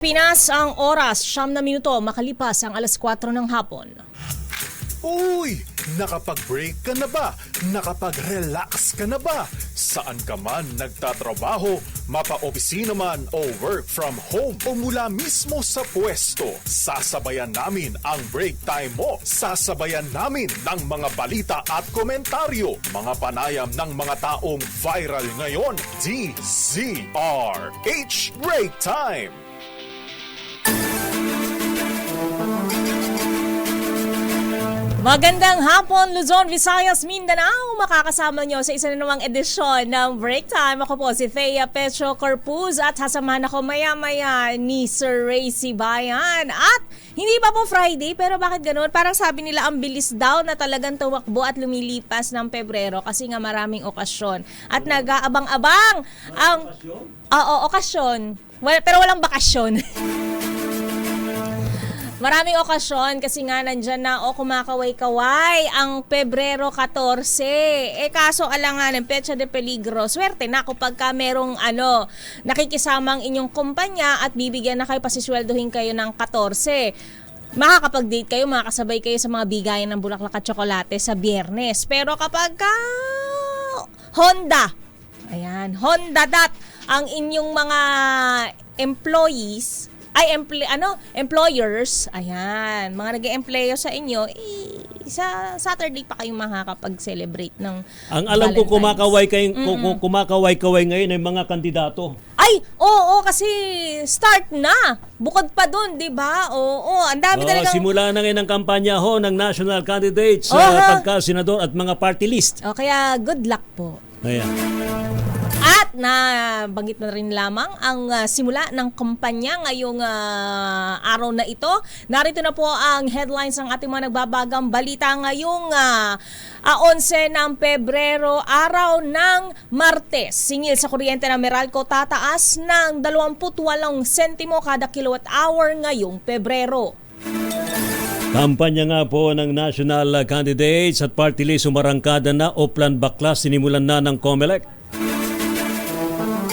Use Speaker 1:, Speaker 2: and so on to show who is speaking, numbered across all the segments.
Speaker 1: Pinas ang oras, 9 minuto makalipas ang 4:00 ng hapon.
Speaker 2: Uy! Nakapag-break ka na ba? Nakapag-relax ka na ba? Saan ka man nagtatrabaho, mapa-opisina man o work from home o mula mismo sa pwesto, sasabayan namin ang break time mo. Sasabayan namin ng mga balita at komentaryo, mga panayam ng mga taong viral ngayon. DZRH Break Time!
Speaker 1: Magandang hapon, Luzon, Visayas, Mindanao. Makakasama nyo sa isa na namang edisyon ng Break Time. Ako po si Thea Petro Corpuz at sasamahan ako maya-maya ni Sir Ray Sibayan. At hindi pa po Friday, pero bakit ganun? Parang sabi nila ang bilis daw na talagang tumakbo at lumilipas ng Pebrero kasi nga maraming okasyon. At nag-aabang-abang ang... Oo, okasyon. Pero walang bakasyon. Maraming okasyon kasi nga nandyan na kumakaway-kaway ang Pebrero 14. Kaso alanganin, Petsa de Peligro, swerte na kapag ka merong nakikisamang inyong kumpanya at bibigyan na kayo, pasisweldohin kayo ng 14. Makakapag-date kayo, makakasabay kayo sa mga bigayan ng bulaklak at tsokolate sa Biyernes. Pero kapag ka Honda ang inyong mga employers, mga nag-e-employo sa inyo, sa Saturday pa kayong makakapag-celebrate ng
Speaker 3: Ang alam ko
Speaker 1: Valentine's.
Speaker 3: kumakaway-kaway ngayon ay mga kandidato.
Speaker 1: Ay, oo, kasi start na. Bukod pa dun, di ba? Oo, ang dami talagang...
Speaker 3: Simula na ngayon ang kampanya ng national candidates sa pagka-senador at mga party list.
Speaker 1: Kaya good luck po.
Speaker 3: Ayan.
Speaker 1: At nabanggit na rin lamang ang simula ng kampanya ngayong araw na ito. Narito na po ang headlines ng ating mga nagbabagang balita ngayong 11 ng Pebrero, araw ng Martes. Singil sa kuryente ng Meralco tataas ng 28 sentimo kada kilowatt hour ngayong Pebrero.
Speaker 3: Kampanya nga po ng national candidates at party list umarangkada na o plan baklas sinimulan na ng COMELEC.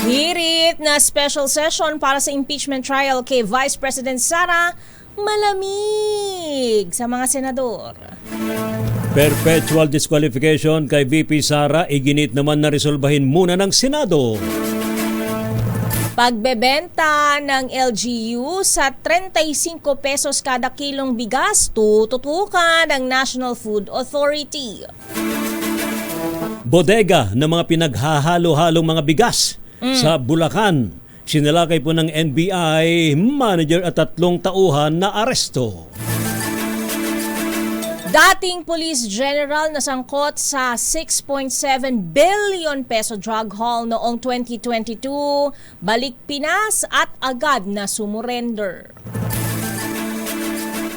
Speaker 1: Hirit na special session para sa impeachment trial kay Vice President Sara, malamig sa mga senador.
Speaker 3: Perpetual disqualification kay VP Sara, iginit naman na resolbahin muna ng Senado.
Speaker 1: Pagbebenta ng LGU sa 35 pesos kada kilong bigas, tututukan ng National Food Authority.
Speaker 3: Bodega ng mga pinaghahalo-halong mga bigas sa Bulacan. Sinalakay po ng NBI manager at 3 tauhan na aresto.
Speaker 1: Dating Police General na sangkot sa 6.7 billion peso drug haul noong 2022, balik Pinas at agad na sumurrender.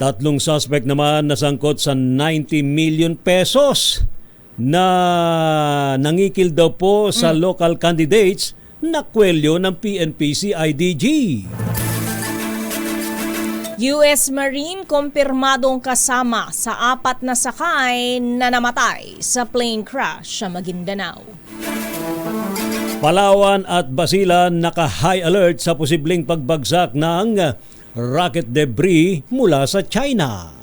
Speaker 3: 3 suspect naman nasangkot sa 90 million pesos na nangikil daw po sa local candidates na kwelyo ng PNP CIDG.
Speaker 1: US Marine kumpirmadong kasama sa 4 na sakay na namatay sa plane crash sa Maguindanao.
Speaker 3: Palawan at Basilan naka-high alert sa posibleng pagbagsak ng rocket debris mula sa China.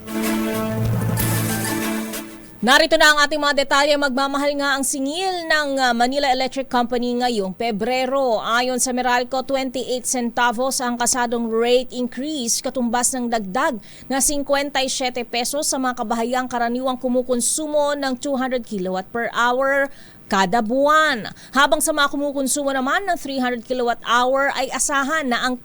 Speaker 1: Narito na ang ating mga detalye. Magmamahal nga ang singil ng Manila Electric Company ngayong Pebrero. Ayon sa Meralco, 28 centavos ang kasadong rate increase, katumbas ng dagdag na 57 pesos sa mga kabahayang karaniwang kumukonsumo ng 200 kilowatt per hour kada buwan. Habang sa mga kumukonsumo naman ng 300 kilowatt hour ay asahan na ang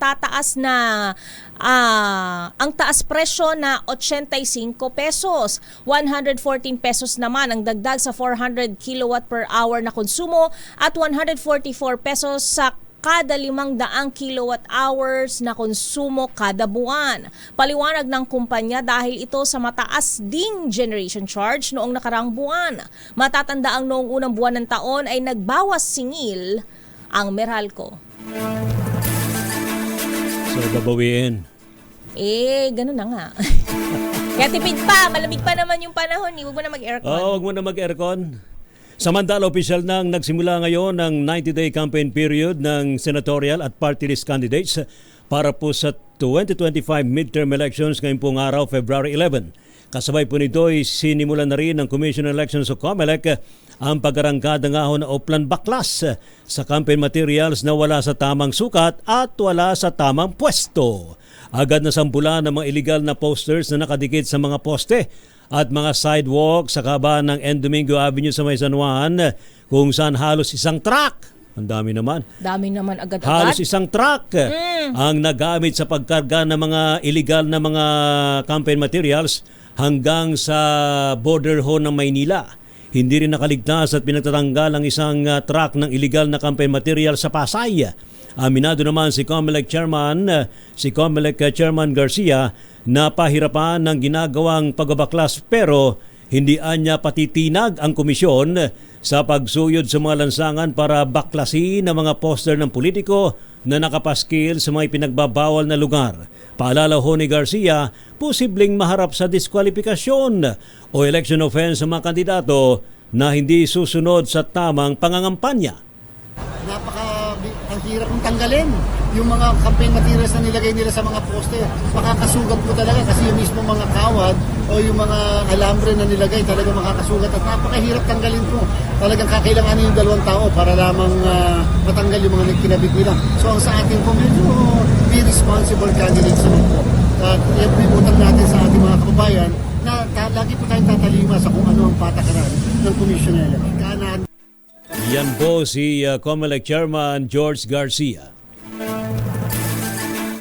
Speaker 1: taas presyo na 85 pesos. 114 pesos naman ang dagdag sa 400 kilowatt per hour na konsumo at 144 pesos sa kada 500 kilowatt hours na konsumo kada buwan. Paliwanag ng kumpanya dahil ito sa mataas ding generation charge noong nakaraang buwan. Matatanda ang noong unang buwan ng taon ay nagbawas singil ang Meralco.
Speaker 3: So, babawiin.
Speaker 1: Ganun na nga. Kaya tipid pa, malamig pa naman yung panahon. Huwag mo na mag-aircon.
Speaker 3: Huwag mo na mag-aircon. Samantala, opisyal nang nagsimula ngayon ang 90-day campaign period ng senatorial at party list candidates para po sa 2025 midterm elections ngayong pong araw, February 11. Kasabay po nito ay sinimulan na rin ng Commission on Elections o COMELEC ang pag-arangkada nga ho na Oplan Baklas sa campaign materials na wala sa tamang sukat at wala sa tamang pwesto. Agad na sampulan ng mga illegal na posters na nakadikit sa mga poste at mga sidewalk sa kaban ng Domingo Avenue sa May San Juan kung saan halos isang truck. Ang dami naman.
Speaker 1: Dami naman agad-agad.
Speaker 3: Halos isang truck ang nagamit sa pagkarga ng mga illegal na mga campaign materials hanggang sa border ho ng Maynila. Hindi rin nakaligtas at pinagtatanggal ang isang truck ng illegal na campaign material sa Pasay. Aminado naman si COMELEC Chairman Garcia na pahirapan ng ginagawang pagbabaklas pero hindi anya patitinag ang komisyon sa pagsuyod sa mga lansangan para baklasin ang mga poster ng politiko na nakapaskil sa mga pinagbabawal na lugar. Paalala ho ni Garcia, posibleng maharap sa diskwalifikasyon o election offense sa mga kandidato na hindi susunod sa tamang pangangampanya.
Speaker 4: Ang hirap kong tanggalin yung mga campaign materials na nilagay nila sa mga poste. Makakasugat po talaga kasi yung mismo mga kawad o yung mga alambre na nilagay talaga makakasugat at napakahirap tanggalin po. Talagang kakailanganin yung 2 tao para lamang matanggal yung mga kinabit nila. So ang sa atin po medyo be responsible candidates naman po. At utang natin sa ating mga kababayan na lagi po tayong tatalima sa kung ano ang patakaran ng Commissioner. Kanan.
Speaker 3: Yan po si COMELEC Chairman George Garcia.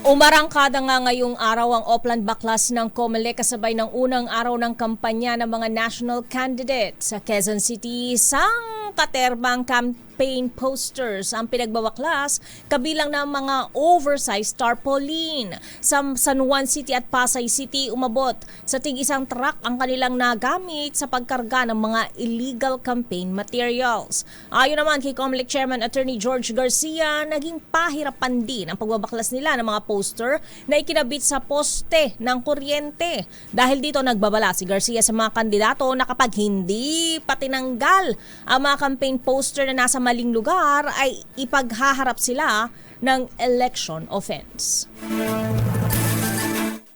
Speaker 1: Umarangkada nga ngayong araw ang Oplan Baklas ng COMELEC kasabay ng unang araw ng kampanya ng mga national candidates sa Quezon City. Isang katerbang campaign posters ang pinagbabaklas kabilang ng mga oversized tarpaulin. Sa San Juan City at Pasay City umabot sa tig-isang truck ang kanilang nagamit sa pagkarga ng mga illegal campaign materials. Ayon naman kay COMELEC Chairman Attorney George Garcia, naging pahirapan din ang pagbabaklas nila ng mga poster na ikinabit sa poste ng kuryente. Dahil dito nagbabala si Garcia sa mga kandidato na kapag hindi pa tinanggal ang mga campaign poster na nasa maling lugar ay ipaghaharap sila ng election offense.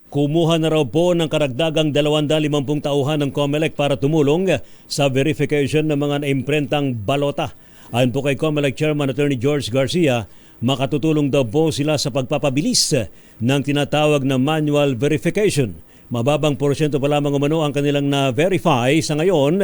Speaker 3: Kumuha na raw po ng karagdagang 250 tauhan ng COMELEC para tumulong sa verification ng mga naimprentang balota. Ayon po kay COMELEC Chairman Attorney George Garcia, makatutulong daw po sila sa pagpapabilis ng tinatawag na manual verification. Mababang porsyento pa lamang umano ang kanilang na-verify sa ngayon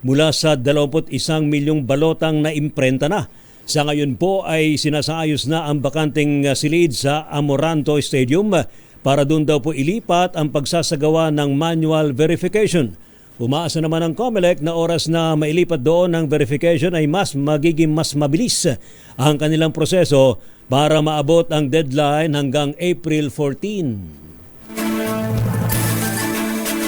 Speaker 3: mula sa 21 milyong balotang na imprenta na. Sa ngayon po ay sinasayos na ang bakanting silid sa Amoranto Stadium para doon daw po ilipat ang pagsasagawa ng manual verification. Umaasa naman ang COMELEC na oras na mailipat doon ang verification ay magiging mas mabilis ang kanilang proseso para maabot ang deadline hanggang April 14.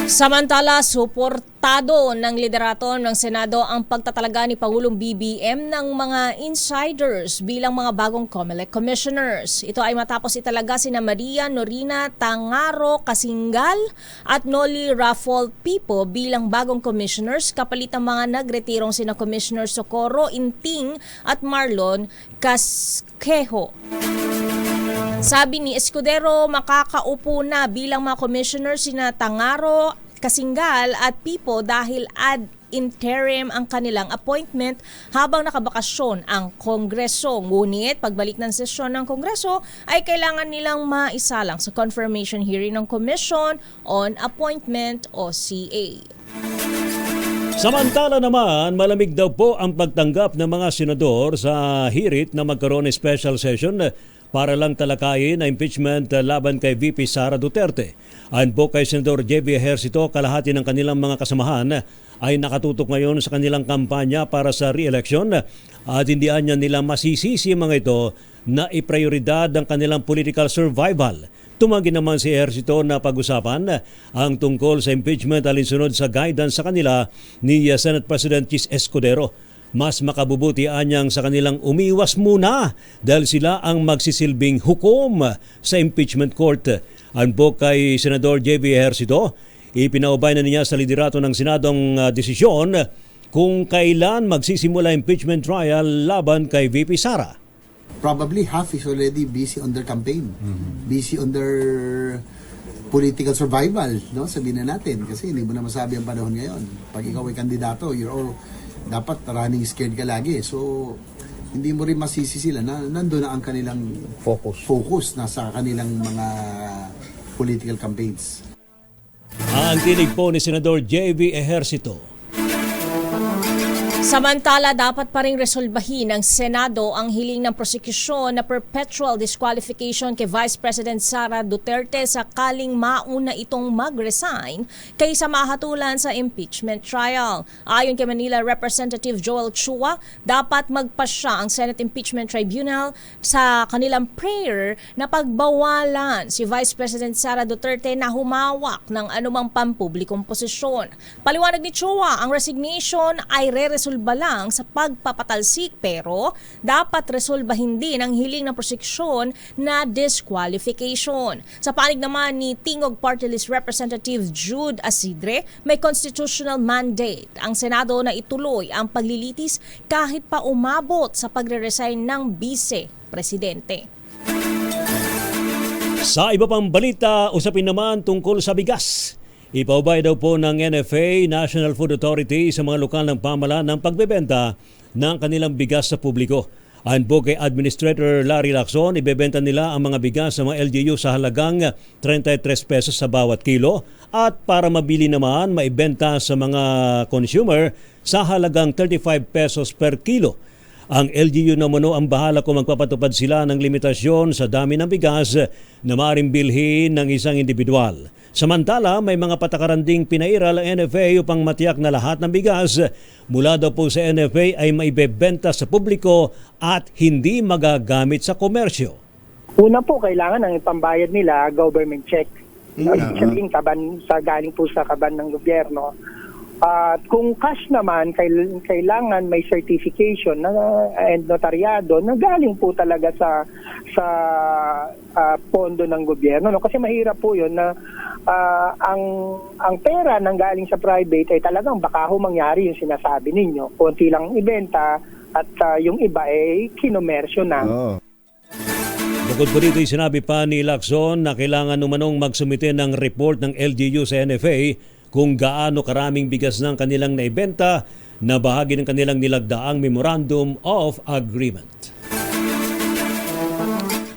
Speaker 1: Samantala, suportado ng liderato ng Senado ang pagtatalaga ni Pangulong BBM ng mga insiders bilang mga bagong COMELEC commissioners. Ito ay matapos italaga sina Maria Norina Tangaro Kasingal at Noli Raffol Pipo bilang bagong commissioners kapalit ang mga nagretirong sina Commissioner Socorro Inting at Marlon Casquejo. Sabi ni Escudero, makakaupo na bilang mga commissioner sina Tangaro, Kasingal at Pipo dahil ad interim ang kanilang appointment habang nakabakasyon ang Kongreso. Ngunit pagbalik ng sesyon ng Kongreso ay kailangan nilang maisalang sa confirmation hearing ng Commission on Appointment o CA.
Speaker 3: Samantala naman, malamig daw po ang pagtanggap ng mga senador sa hirit na magkaroon ng special session para lang talakayin ang impeachment laban kay VP Sara Duterte. Ayon po kay Senador J.V. Ejercito, kalahati ng kanilang mga kasamahan ay nakatutok ngayon sa kanilang kampanya para sa re-election at hindi anya nila masisisi mga ito na iprioridad ang kanilang political survival. Tumanggi naman si Ejercito na pag-usapan ang tungkol sa impeachment alinsunod sa guidance sa kanila ni Senate President Chis Escudero. Mas makabubuti anyang sa kanilang umiwas muna dahil sila ang magsisilbing hukom sa impeachment court. Ayon po kay Senador J.V. Ejercito, ipinaubay na niya sa liderato ng Senado ang desisyon kung kailan magsisimula impeachment trial laban kay VP Sara.
Speaker 4: probably half is already busy on their campaign, busy on their political survival, no? Sabihin na natin, kasi hindi mo na masabi ang panahon ngayon. Pag ikaw ay kandidato, dapat running scared ka lagi. So, hindi mo rin masisi sila na nandun na ang kanilang focus nasa kanilang mga political campaigns.
Speaker 3: Ang tinig po ni Senador J.V. Ejercito.
Speaker 1: Samantala, dapat pa rin resolbahin ng Senado ang hiling ng prosekusyon na perpetual disqualification kay Vice President Sara Duterte sakaling mauna itong mag-resign kaysa mahatulan sa impeachment trial. Ayon kay Manila Representative Joel Chua, dapat magpasya ang Senate Impeachment Tribunal sa kanilang prayer na pagbawalan si Vice President Sara Duterte na humawak ng anumang pampublikong posisyon. Paliwanag ni Chua, ang resignation ay re-resolba lang sa pagpapatalsik pero dapat resolbahin din ang hiling ng prosekusyon na disqualification. Sa panig naman ni Tingog Party List Representative Jude Asidre, may constitutional mandate ang Senado na ituloy ang paglilitis kahit pa umabot sa pagre-resign ng Vice-Presidente.
Speaker 3: Sa iba pang balita, usapin naman tungkol sa bigas. Ipaubay daw po ng NFA, National Food Authority, sa mga lokal ng pamahalaan ng pagbebenta ng kanilang bigas sa publiko. Ayon po kay Administrator Larry Lacson, ibebenta nila ang mga bigas sa mga LGU sa halagang 33 pesos sa bawat kilo at para mabili naman, maibenta sa mga consumer sa halagang 35 pesos per kilo. Ang LGU naman ang bahala kung magpapatupad sila ng limitasyon sa dami ng bigas na maaaring bilhin ng isang individual. Samantala, may mga patakaran ding pinairal ang NFA upang matiyak na lahat ng bigas mula daw po sa NFA ay maibebenta sa publiko at hindi magagamit sa komersyo.
Speaker 5: Una po, kailangan ang ipambayad nila government check. Sabihin, galing po sa kaban ng gobyerno. At kung cash naman, kailangan may certification and notaryado na galing po talaga sa pondo ng gobyerno. No? Kasi mahirap po yun na ang pera nang galing sa private ay talagang baka mangyari yung sinasabi ninyo. Konti lang ibenta at yung iba ay kinomersyo na.
Speaker 3: Bukod po dito, sinabi pa ni Lacson na kailangan umanong magsumite ng report ng LGU sa NFA kung gaano karaming bigas ng kanilang naibenta na bahagi ng kanilang nilagdaang Memorandum of Agreement.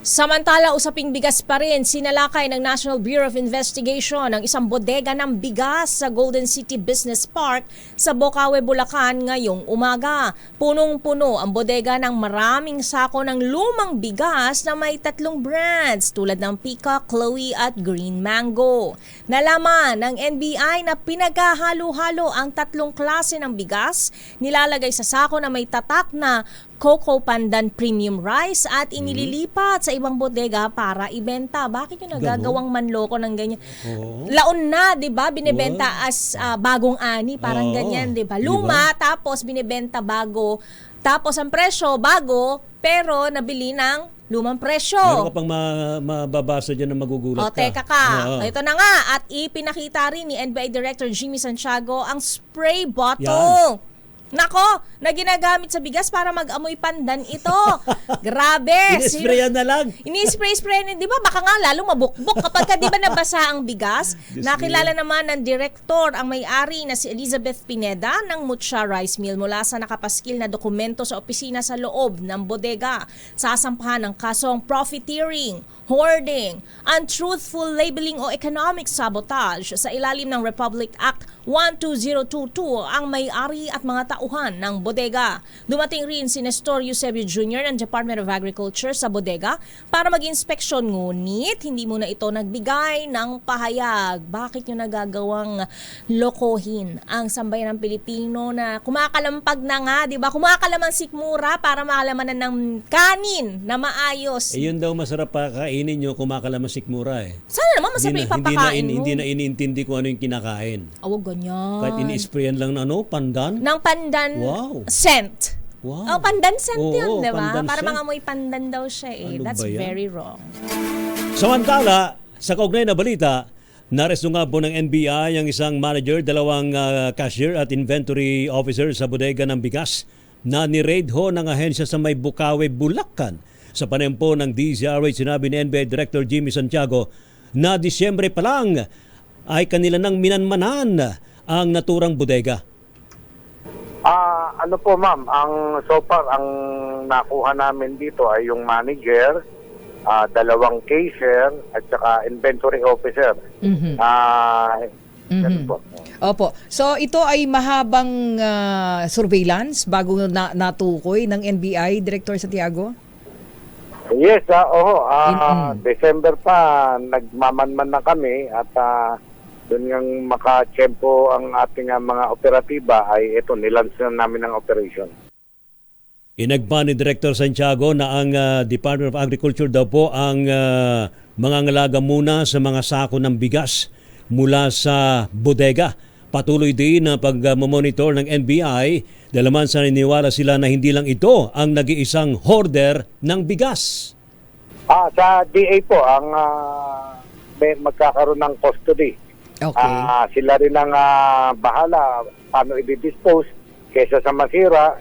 Speaker 1: Samantala, usaping bigas pa rin, sinalakay ng National Bureau of Investigation ang isang bodega ng bigas sa Golden City Business Park sa Bocaue, Bulacan ngayong umaga. Punong-puno ang bodega ng maraming sako ng lumang bigas na may 3 brands tulad ng Peacock, Chloe at Green Mango. Nalaman ng NBI na pinaghahalo-halo ang 3 klase ng bigas, nilalagay sa sako na may tatak na Coco Pandan Premium Rice at inililipat sa ibang bodega para ibenta. Bakit yung nagagawang manloko ng ganyan? Laon na, 'di ba? Binebenta as bagong ani, parang ganyan, 'di ba? Luma, tapos binebenta bago. Tapos ang presyo bago, pero nabili ng lumang presyo.
Speaker 3: Meron ka pang mababasa dyan na magugulat ka.
Speaker 1: Teka ka. Ito na nga. At ipinakita rin ni NBI Director Jimmy Santiago ang spray bottle. Yan. Nako, na ginagamit sa bigas para mag-amoy pandan ito. Grabe.
Speaker 3: Ini-sprayan na lang.
Speaker 1: Ini-spray-spray. Di ba? Baka nga lalong mabukbok kapag ka, di ba nabasa ang bigas? Nakilala naman ng direktor ang may-ari na si Elizabeth Pineda ng Mucha Rice Mill mula sa nakapaskil na dokumento sa opisina sa loob ng bodega. Sasampahan ng kasong profiteering, hoarding, untruthful labeling o economic sabotage sa ilalim ng Republic Act 12022 ang may-ari at mga tauhan ng bodega. Dumating rin si Nestor Eusebio Jr. ng Department of Agriculture sa bodega para mag-inspeksyon, ngunit hindi muna ito nagbigay ng pahayag. Bakit nyo nagagawang lokohin ang sambayan ng Pilipino na kumakalampag na nga, di ba? Kumakalamang sikmura para makalamanan ng kanin na maayos.
Speaker 3: Yun daw masarap pakainin nyo, kumakalaman sikmura eh.
Speaker 1: Sana naman masarap ipapakain mo.
Speaker 3: Hindi na iniintindi kung ano yung kinakain.
Speaker 1: Awag ganyan.
Speaker 3: Kahit ini-sprayan lang na pandan?
Speaker 1: Ng pandan scent.
Speaker 3: Wow.
Speaker 1: Oh, pandan scent yun, di ba?
Speaker 3: Pandan
Speaker 1: Para
Speaker 3: scent.
Speaker 1: mga amoy pandan daw siya eh.
Speaker 3: Ano
Speaker 1: That's
Speaker 3: ba yan?
Speaker 1: very wrong.
Speaker 3: Samantala, sa kaugnay na balita, naresto nga po ng NBI ang isang manager, 2 cashier at inventory officer sa bodega ng bigas na ni-raid ho ng ahensya sa may Bocaue, Bulacan. Sa panempo ng DZRH, sinabi ni NBI Director Jimmy Santiago na Disyembre pa lang ay kanila nang minanmanan ang naturang bodega.
Speaker 6: Ano po ma'am, so far ang nakuha namin dito ay yung manager, 2 cashier at saka inventory officer. Ganun po.
Speaker 7: Opo. So ito ay mahabang surveillance bago natukoy ng NBI, Director Santiago?
Speaker 6: Yes, December pa nagmamanman na kami at doon ngang makachempo ang ating mga operatiba ay ito, nilans na namin ang operation.
Speaker 3: Inagpa ni Director Santiago na ang Department of Agriculture daw po ang mangangalaga muna sa mga sako ng bigas mula sa bodega. Patuloy din ang pag-monitor ng NBI dahil naman sa niniwala sila na hindi lang ito ang nag-iisang hoarder ng bigas.
Speaker 6: Sa DA po ang may magkakaroon ng custody.
Speaker 7: Okay.
Speaker 6: Sila rin ang bahala paano i-dispose kaysa sa masira,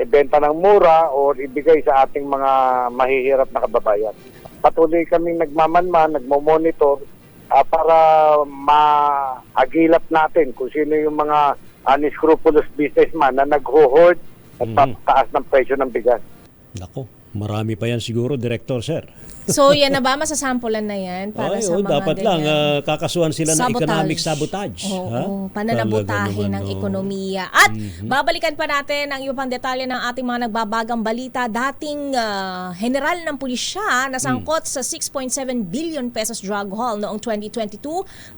Speaker 6: ibenta ng mura o ibigay sa ating mga mahihirap na kababayan. Patuloy kaming nagmamanman, nagmo-monitor para maagilap natin kung sino yung mga unscrupulous businessman na nag-hoard at pataas ng presyo ng bigas.
Speaker 3: Nako, marami pa yan siguro, Director, sir.
Speaker 1: So yan na ba? Masasampulan na yan para sa mga
Speaker 3: dapat lang kakasuhan sila ng economic sabotage.
Speaker 1: Oo, pananabutahe ng ekonomiya. At babalikan pa natin ang iba pang detalye ng ating mga nagbabagang balita. Dating general ng pulisya na sangkot sa 6.7 billion pesos drug haul noong 2022,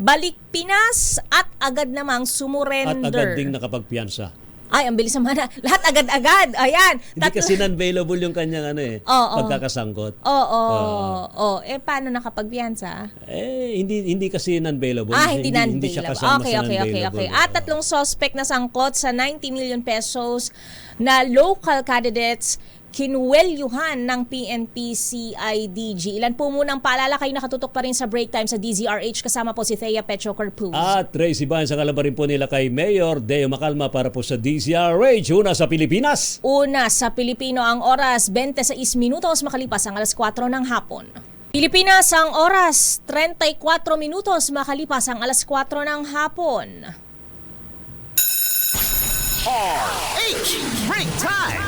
Speaker 1: balik Pinas at agad namang sumurrender.
Speaker 3: At agad ding nakapagpiyansa.
Speaker 1: Ay, ang bilis naman na. Lahat agad-agad. Ayan.
Speaker 3: Hindi kasi non-available yung kanyang pagkakasangkot.
Speaker 1: Oo. Paano nakapagpiyansa?
Speaker 3: Hindi kasi non-available.
Speaker 1: Hindi non-available.
Speaker 3: Hindi siya kasama sa non-available.
Speaker 1: Okay. At 3 suspect na sangkot sa 90 million pesos na local candidates kinuwelyuhan ng PNP CIDG. Ilan po munang paalala, kayo nakatutok pa rin sa break time sa DZRH, kasama po si Thea Petro Corpuz. At
Speaker 3: Tracy Bayan, sa kalaba rin po nila kay Mayor Deo Macalma para po sa DZRH. Una sa Pilipinas.
Speaker 1: Una sa Pilipino ang oras, 26 minutos makalipas ang alas 4 ng hapon. Pilipinas ang oras, 34 minutos makalipas ang alas 4 ng hapon.
Speaker 8: RH Break Time!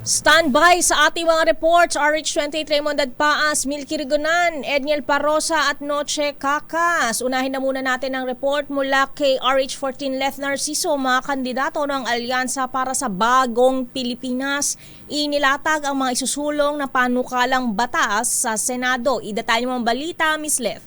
Speaker 1: Standby sa ating mga reports, RH28 Raymond Dadpaas, Milky Rigonan, Edniel Parosa at Noche Cacas. Unahin na muna natin ang report mula kay RH14 Leth Narciso, mga kandidato ng Alyansa para sa Bagong Pilipinas. Inilatag ang mga isusulong na panukalang batas sa Senado. Idetalye mo ang balita, Ms. Leth.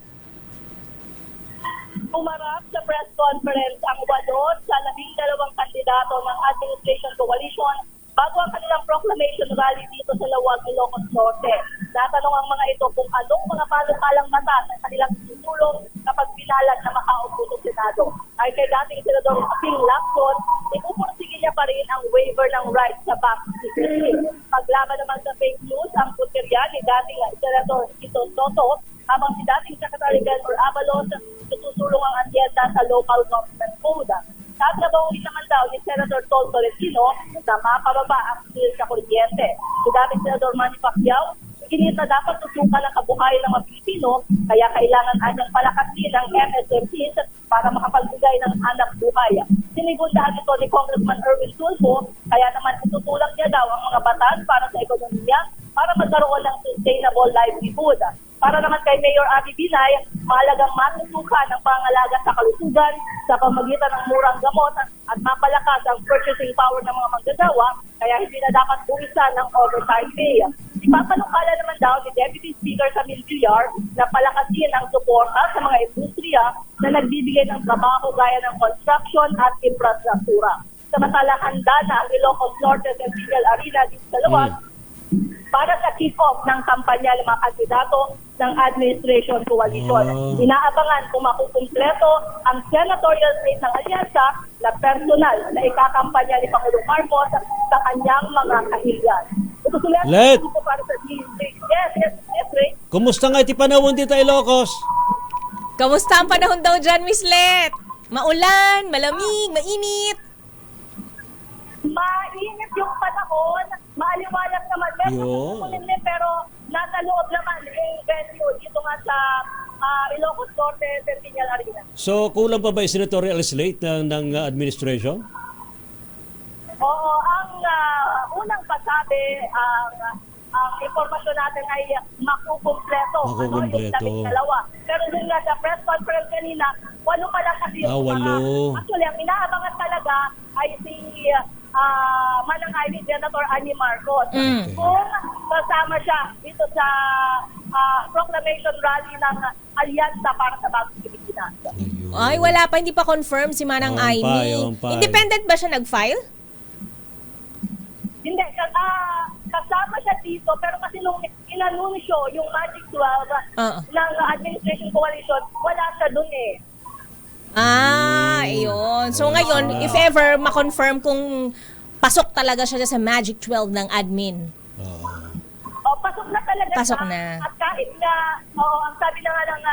Speaker 9: Umarap sa press conference ang 8 sa 12 kandidato ng Administration Coalition bago ang kanilang proclamation rally dito sa Lawag, Ilocos Norte. Natanong ang mga ito kung anong mga panukalang batas ang kanilang tutulong kapag pinalag na makaupo sa Senado. Ay kay dating Senador Ping Lacson, ipupursige niya pa rin ang waiver ng rights sa bank secrecy. Paglaban naman sa fake news, ang puterya ni dating Senador Tito Soto, habang si dating Secretary Delmar Abalos tutulong ang adyenda sa local government code. Tatrabahuin naman daw ni Senator Tol Tolentino na mapababa ang bill sa kuryente. Si dating Senador Manny Pacquiao, ginit na dapat tutukan ang kabuhayan ng mga Pilipino, kaya kailangan anyang palakasin ang MSMEs para makapagbigay ng anak buhay. Sinigundahan ito ni Congressman Erwin Tulfo, kaya naman itutulak niya daw ang mga batas para sa ekonomiya para magkaroon ng sustainable livelihood. Para naman kay Mayor Abby Binay, mahalagang matutukan ang pangalaga sa kalusugan sa pamagitan ng murang gamot at mapalakas ang purchasing power ng mga manggagawa, kaya hindi na dapat buwisan ng overtime pay. Ipapanukala naman daw ni Deputy Speaker Camille Villar na palakasin ang suporta sa mga industriya na nagbibigay ng trabaho gaya ng construction at infrastruktura. Samantala, handa na ang Ilocos Norte Centennial Arena dito sa Luwag para sa kick-off ng kampanya ng mga kandidato ng Administration Coalition. Inaabangan kung makukumpleto ang senatorial slate ng alyansa na personal na ikakampanya ni Pangulong Marcos sa kanyang mga kahilian.
Speaker 3: Let!
Speaker 9: Para sa Yes, Ray.
Speaker 3: Kumusta nga iti panahon dito, Ilocos?
Speaker 1: Kamusta ang panahon daw dyan, Miss Let? Maulan, malamig, mainit.
Speaker 9: hapon, maaliwalas naman. Meron
Speaker 3: Yo.
Speaker 9: kulimlim pero nasa loob naman yung venue dito nga sa Ilocos Norte Centennial Arena.
Speaker 3: So, kulang pa ba yung senatorial slate ng administration?
Speaker 9: Oo, ang unang pasabi, ang informasyon natin ay makukumpleto.
Speaker 3: Makukumpleto.
Speaker 9: Yung 12. Pero yung nga sa press conference kanina, 8 pa lang kasi.
Speaker 3: Ah, 8.
Speaker 9: Actually, ang inaabangan talaga ay si Manang Ivy Senator Annie Marcos. Kung kasama siya dito sa proclamation rally ng Alyansa para sa Bagong Pilipinas.
Speaker 1: Ay, wala pa. Hindi pa confirm si Manang
Speaker 3: On
Speaker 1: Amy.
Speaker 3: on file.
Speaker 1: Independent ba siya nag-file?
Speaker 9: Hindi, kasama siya dito, pero kasi nung inanunsyo yung Magic 12 ng Administration Coalition, wala siya dun eh.
Speaker 1: Ayun. So ngayon, if ever ma-confirm kung pasok talaga siya sa Magic 12 ng admin.
Speaker 9: Pasok na talaga
Speaker 1: Pasok
Speaker 9: siya.
Speaker 1: na.
Speaker 9: At kahit na, ang sabi na nga ng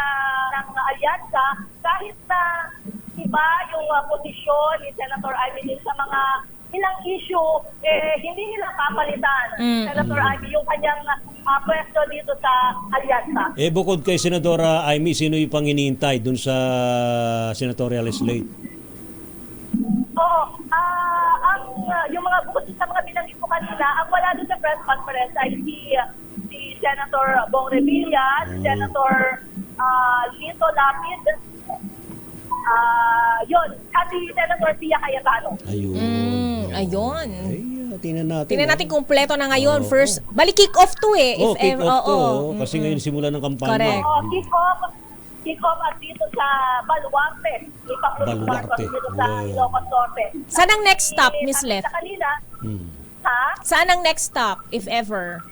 Speaker 9: Alyansa, kahit na iba yung posisyon ni Senator Ivy sa mga ilang issue, hindi nila papalitan, Senator Ivy, yung kanyang pwesto dito sa Alyansa.
Speaker 3: Bukod kay Senadora Amy, sino yung pang hinihintay dun sa senatorial slate?
Speaker 9: Oo. Yung mga bukod sa mga binanggit ko kanina, ang wala doon sa press conference ay si Senator Bong Revilla, si Senator Lito Lapid, yun, at si Senator Pia Cayetano.
Speaker 3: Ayun.
Speaker 1: Ayun.
Speaker 3: Tingnan natin.
Speaker 1: Tingnan natin kumpleto na ngayon. First, balik kick-off to eh.
Speaker 3: Kick-off to. Kasi ngayon simula ng kampanya.
Speaker 1: Correct.
Speaker 9: Oo, kick-off at dito sa Baluarte.
Speaker 3: Baluarte.
Speaker 9: Dito sa Ilocos Norte.
Speaker 1: Saan ang next stop, Miss Lef?
Speaker 9: Sa kanina, ha?
Speaker 1: Saan ang next stop, if ever?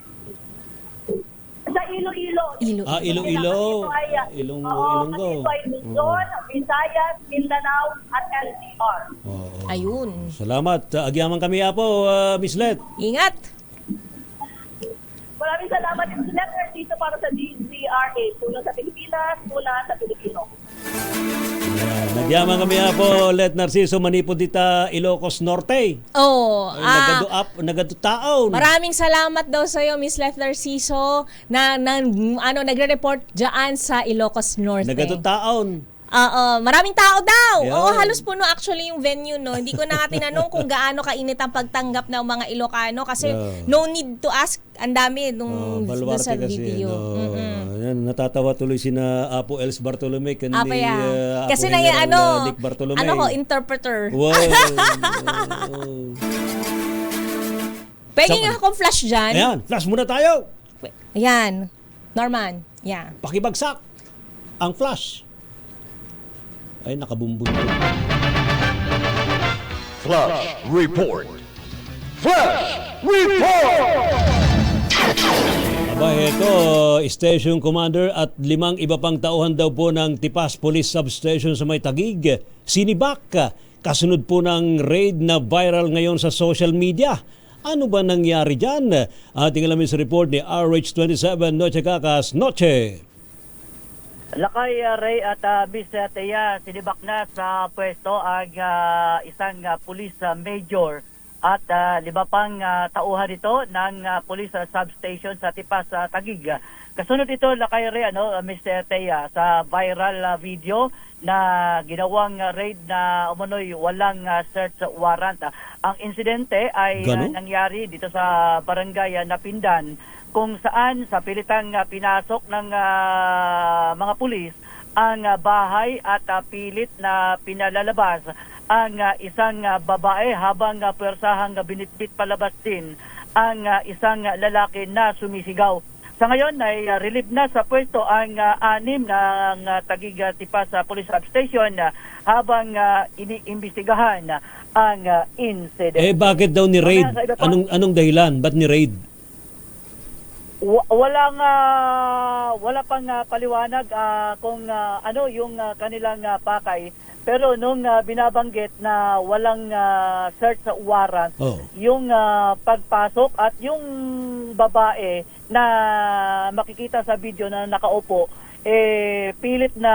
Speaker 9: Sa Iloilo.
Speaker 3: Iloilo.
Speaker 9: Ilonggo. Kasi ito ay Luzon, Visayas, Mindanao, at NCR.
Speaker 1: Ayun.
Speaker 3: Salamat. Agyaman kami po, Miss Let.
Speaker 1: Ingat.
Speaker 9: Maraming salamat sa letter dito para sa DZRA. Tuna sa Pilipinas, tuna sa Pilipino.
Speaker 3: Nagyaman kami po, Let Narciso Manipodita, Ilocos Norte. Nagadutaon.
Speaker 1: Maraming salamat daw sa iyo, Miss Lef Narciso, na nagre-report diyan sa Ilocos Norte.
Speaker 3: Nagadutaon.
Speaker 1: Maraming tao daw.
Speaker 3: Yeah.
Speaker 1: Oo, halos puno actually yung venue, no. Hindi ko na nga tinanong kung gaano kainit ang pagtanggap ng mga Ilocano kasi no need to ask. Ang dami nung
Speaker 3: Baluarte
Speaker 1: sa
Speaker 3: kasi,
Speaker 1: video.
Speaker 3: Yan, natatawa tuloy sina Apo Els Bartolome kundi
Speaker 1: kasi
Speaker 3: Apo General Nick Bartolome.
Speaker 1: Interpreter.
Speaker 3: Wow.
Speaker 1: Pwede nga akong flash dyan.
Speaker 3: Ayan, flash muna tayo.
Speaker 1: Ayan. Norman. Yeah.
Speaker 3: Pakibagsak ang flash. Ay, nakabumbun.
Speaker 8: Flash Report. Flash Report!
Speaker 3: Aba, ito, Station Commander at 5 iba pang tauhan daw po ng Tipas Police Substation sa May Taguig, sinibak. Kasunod po ng raid na viral ngayon sa social media. Ano ba nangyari dyan? Ating alamin sa report ni RH27 Noche Kakas. Noche!
Speaker 10: Lakay Ray at Miss Teya, sinibak na sa pwesto ang isang police major at 5 pang tauhan ito ng police substation sa Tipas, Taguig. Kasunod ito, Lakay Ray, Miss Teya, sa viral video na ginawang raid na umano'y walang search warrant. Ang insidente ay nangyari dito sa barangay Napindan, kung saan sa pilitang pinasok ng mga pulis ang bahay at pilit na pinalalabas ang isang babae habang puwersahang binitbit palabas din ang isang lalaki na sumisigaw. Sa ngayon ay relieve na sa pwesto ang 6 ng Taguig Tipas Police Substation habang iniimbestigahan ang incident.
Speaker 3: Bakit daw ni raid? Anong dahilan? Ba't ni raid?
Speaker 10: Wala pang paliwanag kung ano yung kanilang pakay, pero nung binabanggit na walang search warrant, yung pagpasok at yung babae na makikita sa video na nakaupo pilit na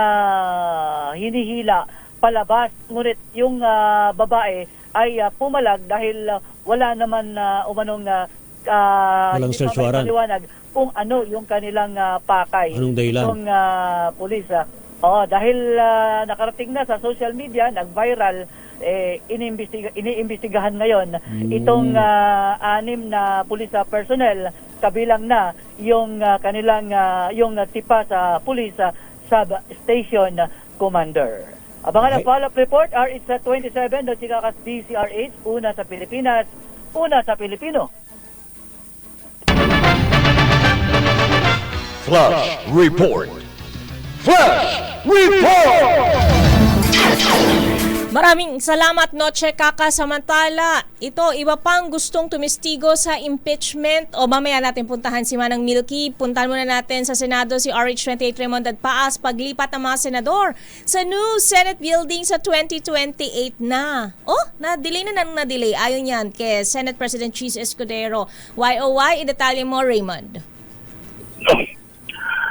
Speaker 10: hinihila palabas, ngunit yung babae ay pumalag dahil wala naman umanong
Speaker 3: Walang
Speaker 10: hindi
Speaker 3: search
Speaker 10: pa may
Speaker 3: warrant.
Speaker 10: paliwanag kung ano yung kanilang pakay.
Speaker 3: Anong dahilan?
Speaker 10: Itong pulis. Dahil nakarating na sa social media, nag-viral, iniimbestigahan ngayon itong 6 na pulis personnel, kabilang na yung kanilang yung tipa sa pulis substation commander. Abangan ang follow-up report, RH27, Chikakas DCRH, una sa Pilipinas, una sa Pilipino.
Speaker 8: Flash Report. Flash Report!
Speaker 1: Maraming salamat, Noche Kaka. Samantala, ito, iba pang gustong tumistigo sa impeachment. O mamaya natin puntahan si Manang Milky. Puntahan muna natin sa Senado si RH28 Raymond Paas, paglipat ng mga senador sa new Senate building sa 2028 na. Na-delay na-delay. Ayon yan kay Senate President Chis Escudero. YOY, idetalye mo, Raymond.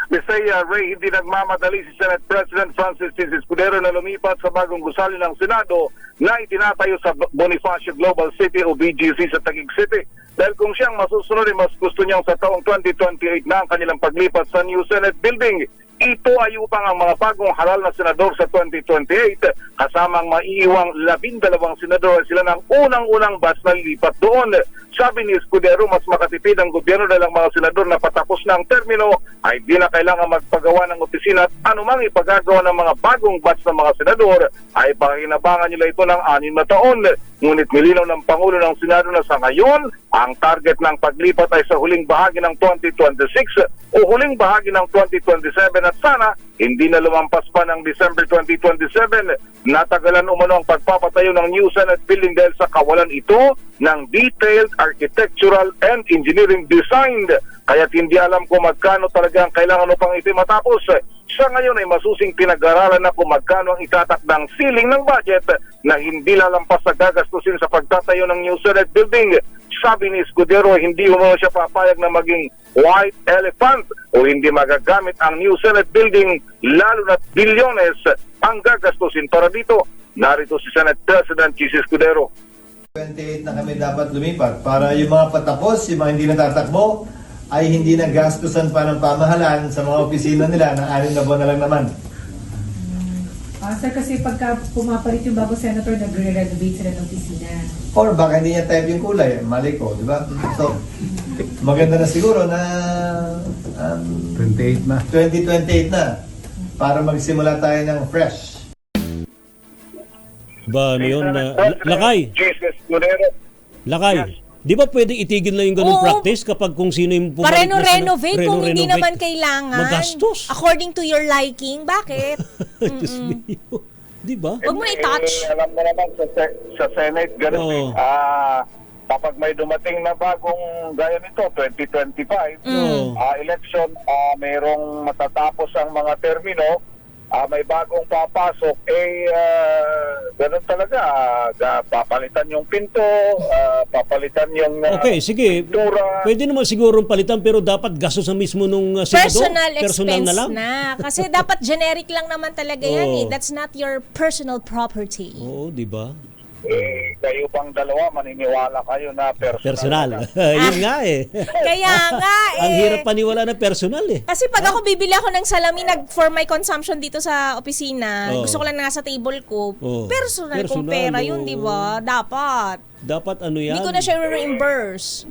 Speaker 6: Bisaya Ray, hindi nagmamadali si Senate President Francis Chis Escudero na lumipat sa bagong gusali ng Senado na itinatayo sa Bonifacio Global City o BGC sa Taguig City. Dahil kung siyang masusunod, mas gusto niyang sa taong 2028 na ang kanilang paglipat sa new Senate building. Ito ay upang ang mga bagong halal na senador sa 2028 kasamang maiiwang 12 senador sila ng unang-unang batch na lilipat doon. Sabi ni Escudero, mas makatipid ang gobyerno dahil ang mga senador na patapos na ang termino ay di na kailangan magpagawa ng opisina at anumang ipagagawa ng mga bagong batch ng mga senador ay pakinabangan nila ito ng 6 na taon. Ngunit nilinaw ng Pangulo ng Senado na sa ngayon, ang target ng paglipat ay sa huling bahagi ng 2026 o huling bahagi ng 2027 at sana hindi na lumampas pa ng December 2027. Natagalan umano ang pagpapatayo ng new Senate building dahil sa kawalan ito ng detailed architectural and engineering design. Kaya't hindi alam kung magkano talaga ang kailangan upang ito matapos. Sa ngayon ay masusing pinag-aralan na kung magkano ang itatakdang ceiling ng budget na hindi lalampas sa gagastusin sa pagtatayo ng new Senate building. Sabi ni Escudero, hindi umano siya papayag na maging white elephant o hindi magagamit ang new Senate building lalo na't bilyones ang gagastusin para dito. Narito si Senate President Chis Escudero.
Speaker 11: 28 na kami dapat lumipat para yung mga patapos, yung mga hindi natatakbo ay hindi nagastusan pa ng pamahalaan sa mga opisina nila ng 6 na buwan na lang naman.
Speaker 12: Sir, kasi pagka pumapalit yung bago senator, nagre-renovate sila ng opisina.
Speaker 11: Or baka hindi niya type yung kulay, mali ko, di ba? So, maganda na siguro na 2028 na para magsimula tayo ng fresh.
Speaker 3: Ba, ano yun? Lakay!
Speaker 6: Chis Escudero.
Speaker 3: Lakay! Di ba pwedeng itigil na yung ganung practice kapag kung sino yung pumalit na
Speaker 1: Pareno-renovate kung hindi naman kailangan.
Speaker 3: Magastos.
Speaker 1: According to your liking. Bakit?
Speaker 3: Diyos mio. Di ba?
Speaker 1: Huwag mo na i-touch.
Speaker 6: Alam mo naman sa Senate, ganun. Kapag may dumating na bagong gaya nito, 2025, election, mayroong matatapos ang mga termino, may bagong papasok, ganun talaga. Papalitan yung pinto, papalitan yung
Speaker 3: okay, sige.
Speaker 6: pintura.
Speaker 3: Pwede naman siguro palitan pero dapat gastos na mismo nung senador.
Speaker 1: Personal expense
Speaker 3: na lang.
Speaker 1: Kasi dapat generic lang naman talaga yan eh. That's not your personal property.
Speaker 3: Oo, di ba?
Speaker 6: Kayo pang dalawa, maniniwala kayo na
Speaker 3: Personal. Yun nga eh.
Speaker 1: Kaya nga eh.
Speaker 3: Ang hirap paniwala na personal eh.
Speaker 1: Kasi pag ako bibili ako ng salamin for my consumption dito sa opisina, gusto ko lang na sa table ko, personal kong pera yun, di ba? Dapat
Speaker 3: ano yan?
Speaker 1: Hindi ko na siya reimburse.